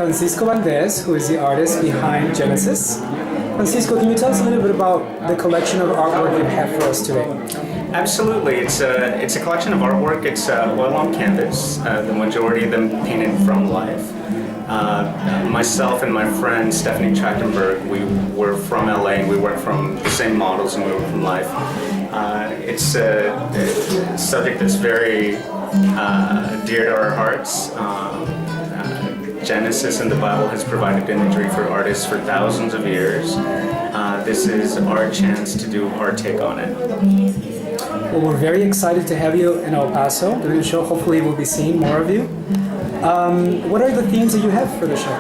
Francisco Valdez, who is the artist behind Genenis. Francisco, can you tell us a little bit about the collection of artwork you have for us today? Absolutely. It's a collection of artwork. It's oil on canvas, the majority of them painted from life. Myself and my friend Stephanie Tranchtenberg, we were from LA and we worked from the same models and we were from life. It's a subject that's very dear to our hearts. Genesis in the Bible has provided imagery for artists for thousands of years. This is our chance to do our take on it. Well, we're very excited to have you in El Paso during the show. Hopefully we'll be seeing more of you. What are the themes that you have for the show?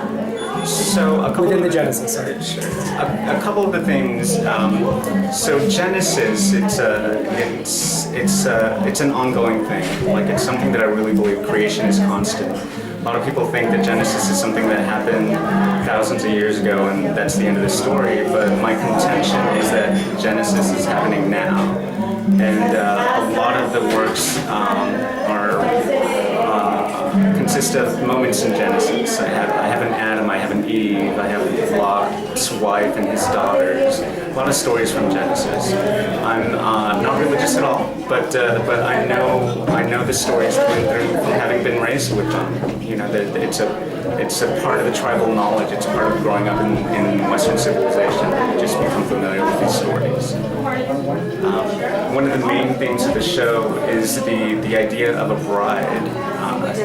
So a couple within of the Genesis, sorry. Sure. A couple of the things. So Genesis, it's an ongoing thing. Like, it's something that I really believe creation is constant. A lot of people think that Genesis is something that happened thousands of years ago and that's the end of the story. But my contention is that Genesis is happening now, and a lot of the works consist of moments in Genesis. I have an Adam, I have an Eve, I have Lot's wife and his daughters. A lot of stories from Genesis. I'm not religious at all, but I know the stories through having been raised with them. You know, that it's a part of the tribal knowledge. It's part of growing up in Western civilization. You just become familiar with these stories. One of the main themes of the show is the idea of a bride.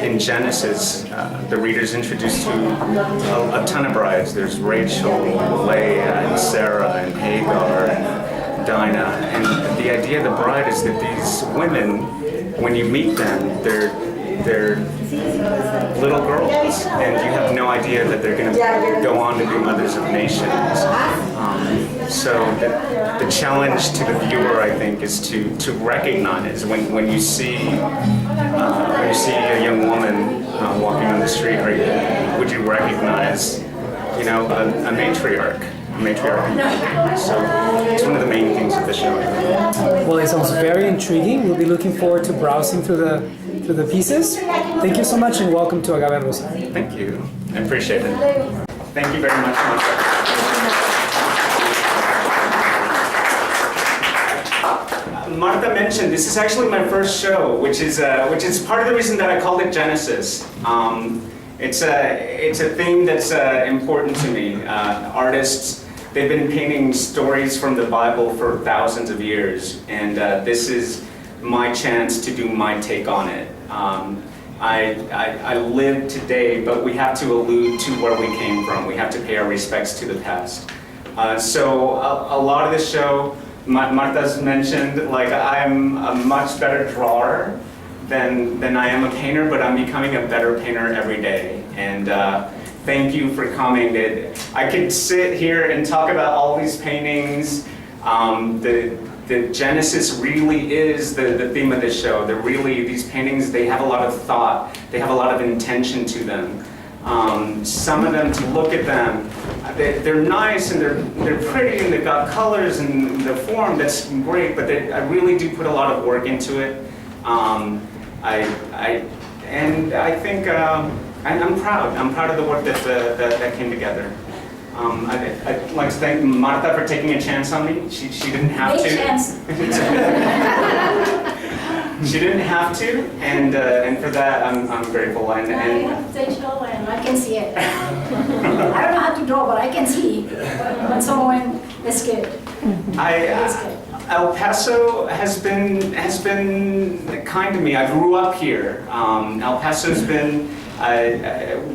In Genesis, the reader's introduced to a ton of brides. There's Rachel, Leah, and Sarah, and Hagar, and Dinah. And the idea of the bride is that these women, when you meet them, they're little girls, and you have no idea that they're going to go on to be mothers of nations. So the challenge to the viewer, I think, is to recognize when you see a young woman walking on the street, would you recognize, a matriarch? So it's one of the main things of the show. Well, it sounds very intriguing. We'll be looking forward to browsing through the pieces. Thank you so much and welcome to Agave Rosa. Thank you. I appreciate it. Thank you very much, Martha. Martha mentioned this is actually my first show, which is part of the reason that I called it Genesis. It's a theme that's important to me. Artists, they've been painting stories from the Bible for thousands of years, and this is my chance to do my take on it. I live today, but we have to allude to where we came from. We have to pay our respects to the past. So a lot of the show, Martha's mentioned, like, I'm a much better drawer than I am a painter, but I'm becoming a better painter every day. And thank you for coming. I could sit here and talk about all these paintings. The Genesis really is the theme of this show. These paintings, they have a lot of thought. They have a lot of intention to them. Some of them, to look at them, they're nice and they're pretty and they've got colors and the form, that's great, but I really do put a lot of work into it. I think I'm proud. I'm proud of the work that came together. I'd like to thank Marta for taking a chance on me. She didn't have to. Chance. She didn't have to, and for that I'm grateful. And I have potential and I can see it. I don't know how to draw, but I can see when someone is good. El Paso has been kind to me. I grew up here. El Paso's been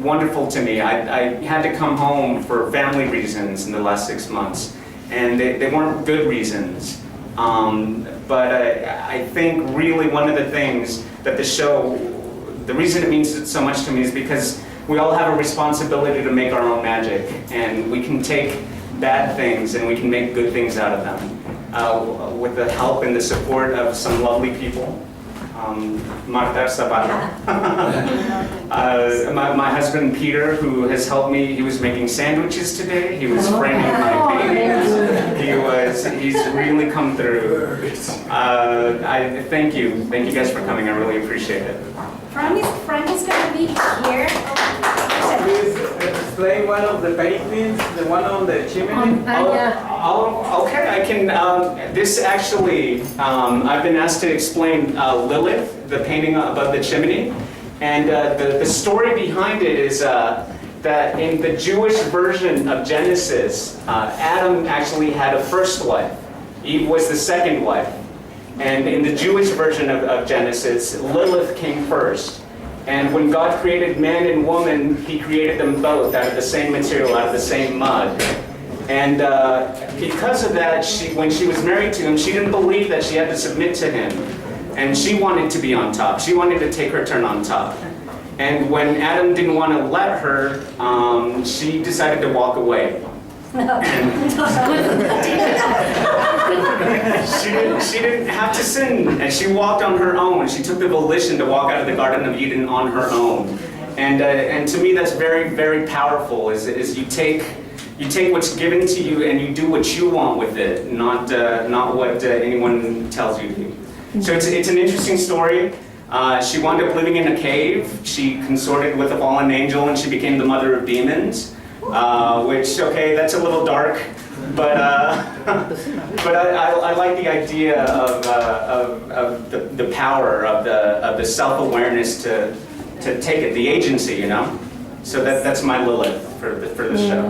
wonderful to me. I had to come home for family reasons in the last 6 months, and they weren't good reasons. But I think really one of the things that the show, the reason it means so much to me is because we all have a responsibility to make our own magic, and we can take bad things and we can make good things out of them with the help and the support of some lovely people. Marta Zapata. My husband Peter, who has helped me. He was making sandwiches today. He was framing my paintings. He's really come through. Thank you guys for coming. I really appreciate it. Frank is going to be here. explain one of the paintings, the one on the chimney? Yeah. Oh, okay, I can, this actually, I've been asked to explain Lilith, the painting above the chimney. And the story behind it is that in the Jewish version of Genesis, Adam actually had a first wife. Eve was the second wife. And in the Jewish version of Genesis, Lilith came first. And when God created man and woman, He created them both out of the same material, out of the same mud. And because of that, when she was married to him, she didn't believe that she had to submit to him. And she wanted to be on top. She wanted to take her turn on top. And when Adam didn't want to let her, she decided to walk away. She didn't have to sin, and she walked on her own. She took the volition to walk out of the Garden of Eden on her own. And to me, that's very, very powerful. Is you take what's given to you and you do what you want with it, not what anyone tells you to do. So it's an interesting story. She wound up living in a cave. She consorted with a fallen angel, and she became the mother of demons. Which, okay, that's a little dark, but I like the idea of the power of the self-awareness to take it, the agency, you know. So that's my Lilith for the show.